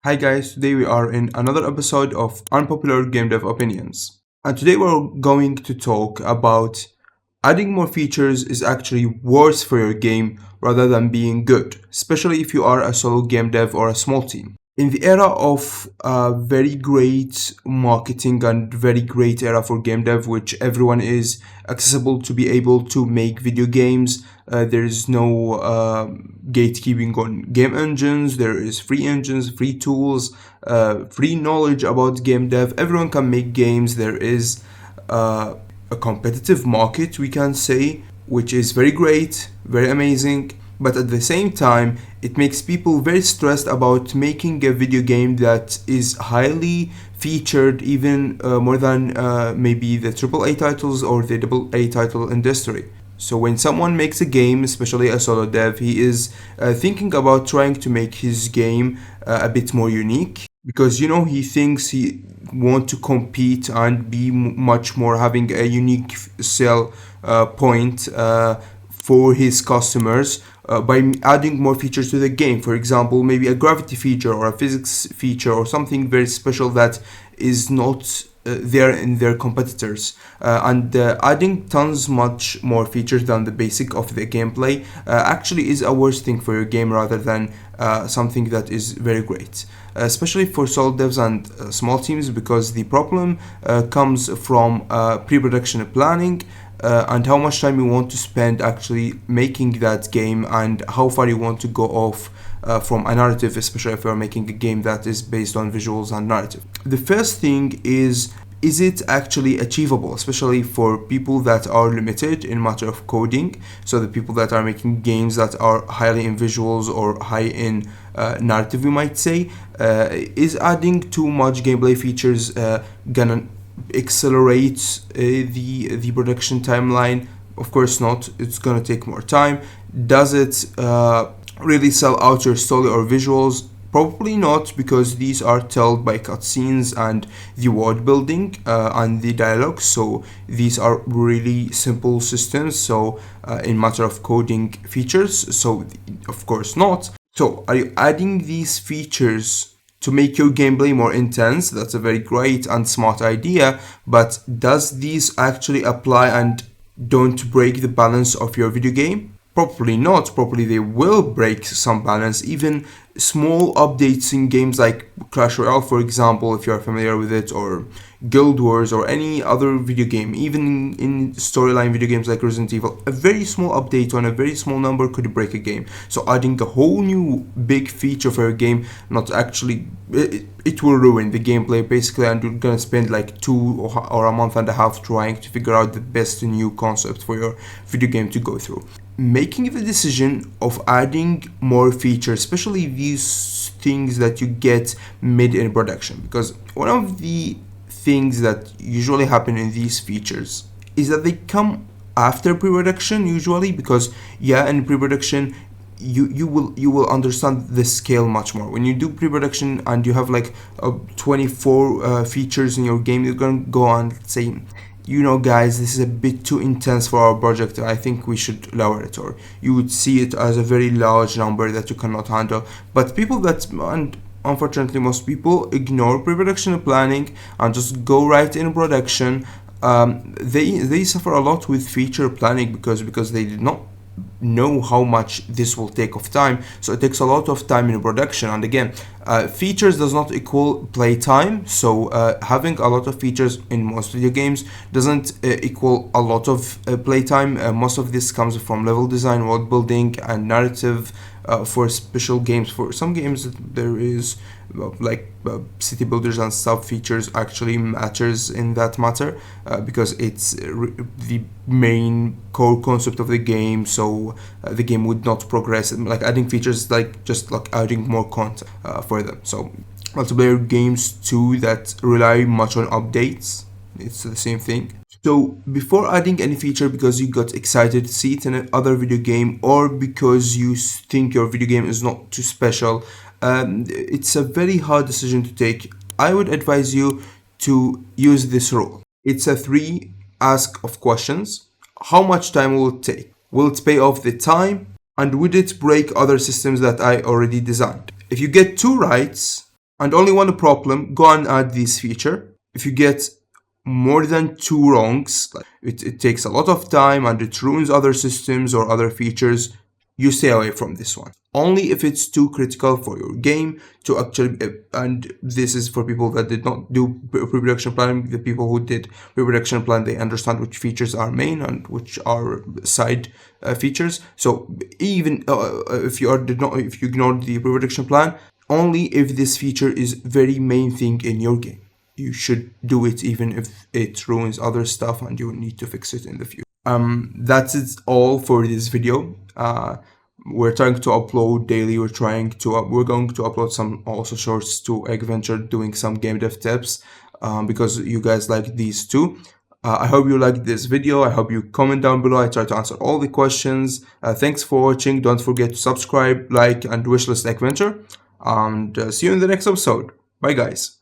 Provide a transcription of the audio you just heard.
Hi guys, today we are in another episode of Unpopular Game Dev Opinions. And today we're going to talk about adding more features is actually worse for your game rather than being good, especially if you are a solo game dev or a small team. In the era of very great marketing and very great era for game dev, which everyone is accessible to be able to make video games, there is no gatekeeping on game engines. There is free engines, free tools, free knowledge about game dev. Everyone can make games. There is a competitive market, we can say, which is very great, very amazing. But at the same time, it makes people very stressed about making a video game that is highly featured, even more than maybe the AAA titles or the AA title industry. So when someone makes a game, especially a solo dev, he is thinking about trying to make his game a bit more unique, because he thinks he want to compete and be much more having a unique sell point for his customers by adding more features to the game. For example, maybe a gravity feature or a physics feature or something very special that is not there in their competitors, and adding tons much more features than the basic of the gameplay actually is a worse thing for your game rather than something that is very great, especially for solo devs and small teams, because the problem comes from pre-production planning and how much time you want to spend actually making that game and how far you want to go off from a narrative, especially if you're making a game that is based on visuals and narrative. The first thing is it actually achievable, especially for people that are limited in matter of coding? So the people that are making games that are highly in visuals or high in narrative, we might say, is adding too much gameplay features gonna accelerate the production timeline? Of course not. It's gonna take more time. Does it really sell out your story or visuals? Probably not, because these are told by cutscenes and the world building and the dialogue. So these are really simple systems. So in matter of coding features, so of course not. So are you adding these features to make your gameplay more intense? That's a very great and smart idea. But does these actually apply and don't break the balance of your video game? Probably not. Probably they will break some balance. Even small updates in games like Clash Royale, for example, if you're familiar with it, or Guild Wars, or any other video game, even in storyline video games like Resident Evil, a very small update on a very small number could break a game. So adding a whole new big feature for a game, not actually, it will ruin the gameplay basically, and you're gonna spend like 2 or a month and a half trying to figure out the best new concept for your video game to go through. Making the decision of adding more features, especially these things that you get mid in production, because one of the things that usually happen in these features is that they come after pre-production usually, because in pre-production you will understand the scale much more. When you do pre-production and you have like 24 features in your game, you're gonna go on say, guys, this is a bit too intense for our project. I think we should lower it, or you would see it as a very large number that you cannot handle. But people that, and unfortunately most people, ignore pre-production planning and just go right in production. They suffer a lot with feature planning because they did not know how much this will take of time. So it takes a lot of time in production, and again, features does not equal playtime. So having a lot of features in most video games doesn't equal a lot of playtime. Most of this comes from level design, world building, and narrative. For special games, for some games there is like city builders and stuff, features actually matters in that matter, because it's the main core concept of the game. So the game would not progress. Like adding features, like just like adding more content for them. So multiplayer games too that rely much on updates, it's the same thing. So before adding any feature because you got excited to see it in another video game, or because you think your video game is not too special, it's a very hard decision to take. I would advise you to use this rule. It's a 3 ask of questions. How much time will it take? Will it pay off the time? And would it break other systems that I already designed? If you get 2 rights And only one problem, go and add this feature. If you get more than 2 wrongs, like it takes a lot of time and it ruins other systems or other features, you stay away from this one. Only if it's too critical for your game to actually, and this is for people that did not do pre-production planning. The people who did pre-production plan, they understand which features are main and which are side features. So even if you ignored the pre-production plan, only if this feature is very main thing in your game, you should do it, even if it ruins other stuff and you will need to fix it in the future. That's it all for this video. We're trying to upload daily. We're going to upload some also shorts to Eggventure, doing some game dev tips, because you guys like these too. I hope you liked this video. I hope you comment down below. I try to answer all the questions. Thanks for watching. Don't forget to subscribe, like, and wishlist Eggventure. And see you in the next episode. Bye, guys.